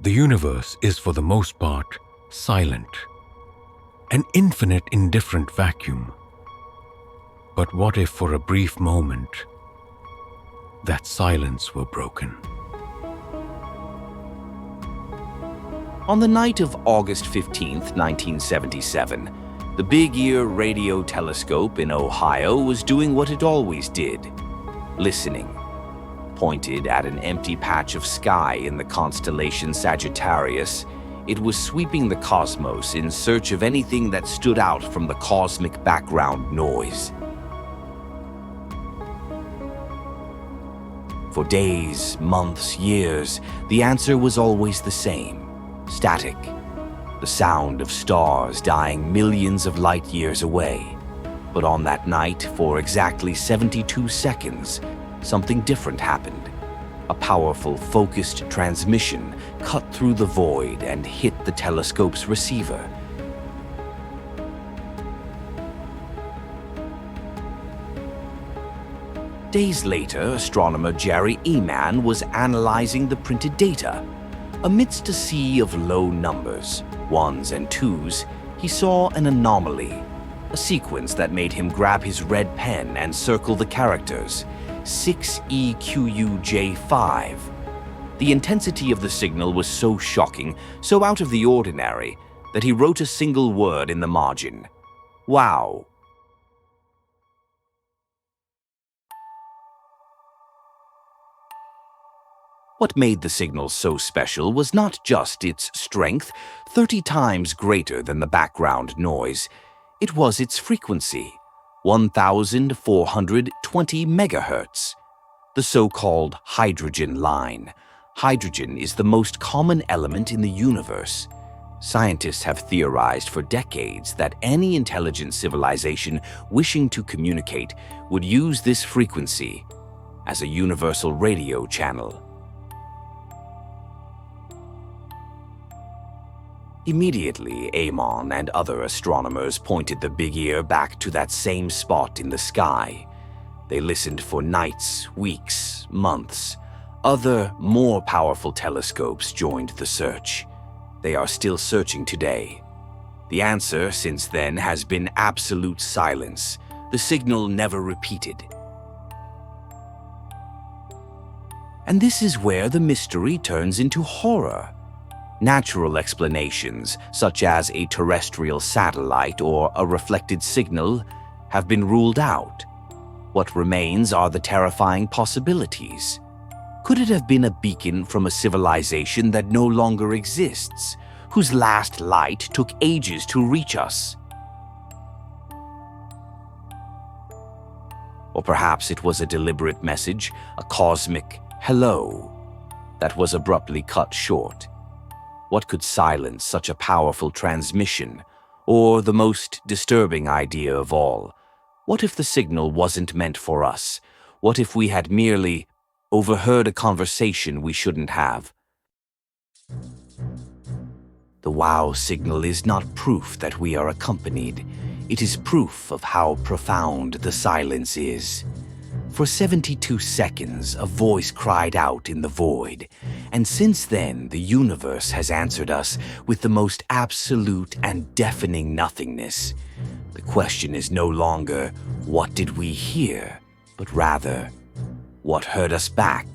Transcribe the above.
The universe is for the most part silent, an infinite indifferent vacuum. But what if for a brief moment that silence were broken? On the night of August 15th, 1977, the Big Ear radio telescope in Ohio was doing what it always did, listening. Pointed at an empty patch of sky in the constellation Sagittarius, it was sweeping the cosmos in search of anything that stood out from the cosmic background noise. For days, months, years, the answer was always the same: static. The sound of stars dying millions of light years away. But on that night, for exactly 72 seconds, something different happened. A powerful, focused transmission cut through the void and hit the telescope's receiver. Days later, astronomer Jerry Eman was analyzing the printed data. Amidst a sea of low numbers, ones and twos, he saw an anomaly, a sequence that made him grab his red pen and circle the characters, 6EQUJ5. The intensity of the signal was so shocking, so out of the ordinary, that he wrote a single word in the margin: "Wow." What made the signal so special was not just its strength, 30 times greater than the background noise. It was its frequency, 1,420 megahertz. The so-called hydrogen line. Hydrogen is the most common element in the universe. Scientists have theorized for decades that any intelligent civilization wishing to communicate would use this frequency as a universal radio channel. Immediately, Amon and other astronomers pointed the Big Ear back to that same spot in the sky. They listened for nights, weeks, months. Other, more powerful telescopes joined the search. They are still searching today. The answer since then has been absolute silence. The signal never repeated. And this is where the mystery turns into horror. Natural explanations, such as a terrestrial satellite or a reflected signal, have been ruled out. What remains are the terrifying possibilities. Could it have been a beacon from a civilization that no longer exists, whose last light took ages to reach us? Or perhaps it was a deliberate message, a cosmic hello, that was abruptly cut short. What could silence such a powerful transmission? Or the most disturbing idea of all, what if the signal wasn't meant for us? What if we had merely overheard a conversation we shouldn't have? The wow signal is not proof that we are accompanied. It is proof of how profound the silence is. For 72 seconds, a voice cried out in the void, and since then, the universe has answered us with the most absolute and deafening nothingness. The question is no longer, what did we hear, but rather, what heard us back?